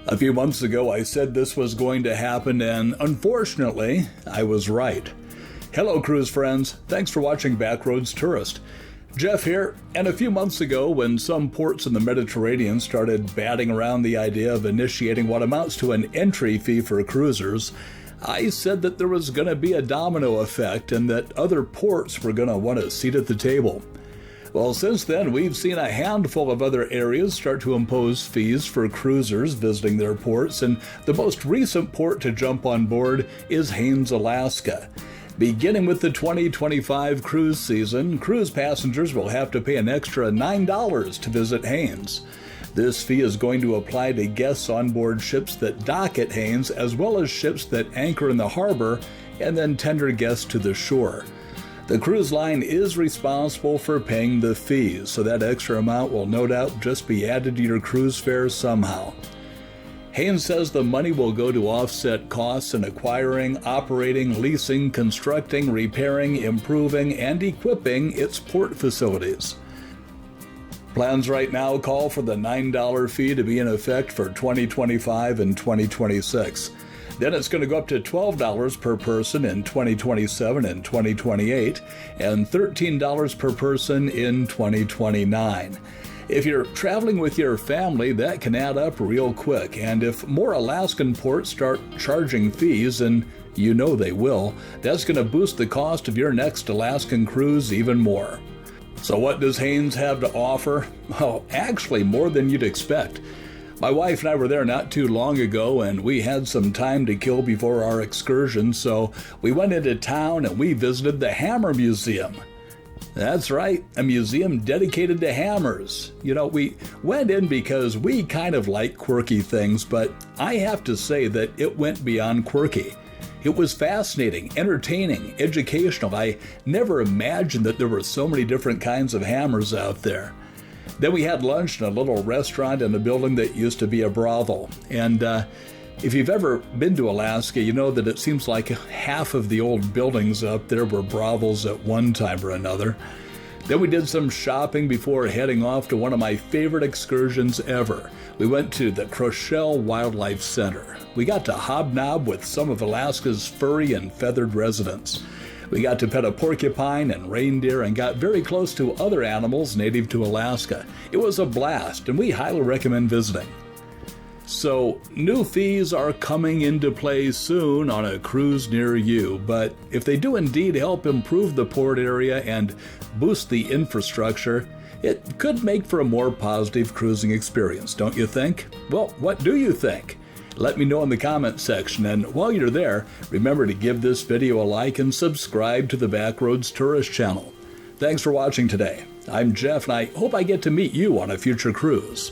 A few months ago, I said this was going to happen, and unfortunately, I was right. Hello, cruise friends. Thanks for watching Backroads Tourist. Jeff here, and a few months ago, when some ports in the Mediterranean started batting around the idea of initiating what amounts to an entry fee for cruisers, I said that there was going to be a domino effect and that other ports were going to want a seat at the table. Well, since then, we've seen a handful of other areas start to impose fees for cruisers visiting their ports, and the most recent port to jump on board is Haines, Alaska. Beginning with the 2025 cruise season, cruise passengers will have to pay an extra $9 to visit Haines. This fee is going to apply to guests on board ships that dock at Haines, as well as ships that anchor in the harbor and then tender guests to the shore. The cruise line is responsible for paying the fees, so that extra amount will no doubt just be added to your cruise fare somehow. Haines says the money will go to offset costs in acquiring, operating, leasing, constructing, repairing, improving, and equipping its port facilities. Plans right now call for the $9 fee to be in effect for 2025 and 2026. Then it's going to go up to $12 per person in 2027 and 2028, and $13 per person in 2029. If you're traveling with your family, that can add up real quick, and if more Alaskan ports start charging fees, and you know they will, that's going to boost the cost of your next Alaskan cruise even more. So what does Haines have to offer? Well, actually more than you'd expect. My wife and I were there not too long ago, and we had some time to kill before our excursion, so we went into town and we visited the Hammer Museum. That's right, a museum dedicated to hammers. You know, we went in because we kind of like quirky things, but I have to say that it went beyond quirky. It was fascinating, entertaining, educational. I never imagined that there were so many different kinds of hammers out there. Then we had lunch in a little restaurant in a building that used to be a brothel. And if you've ever been to Alaska, you know that it seems like half of the old buildings up there were brothels at one time or another. Then we did some shopping before heading off to one of my favorite excursions ever. We went to the Crochelle Wildlife Center. We got to hobnob with some of Alaska's furry and feathered residents. We got to pet a porcupine and reindeer and got very close to other animals native to Alaska. It was a blast, and we highly recommend visiting. So, new fees are coming into play soon on a cruise near you, but if they do indeed help improve the port area and boost the infrastructure, it could make for a more positive cruising experience, don't you think? Well, what do you think? Let me know in the comments section, and while you're there, remember to give this video a like and subscribe to the Backroads Tourist channel. Thanks for watching today. I'm Jeff, and I hope I get to meet you on a future cruise.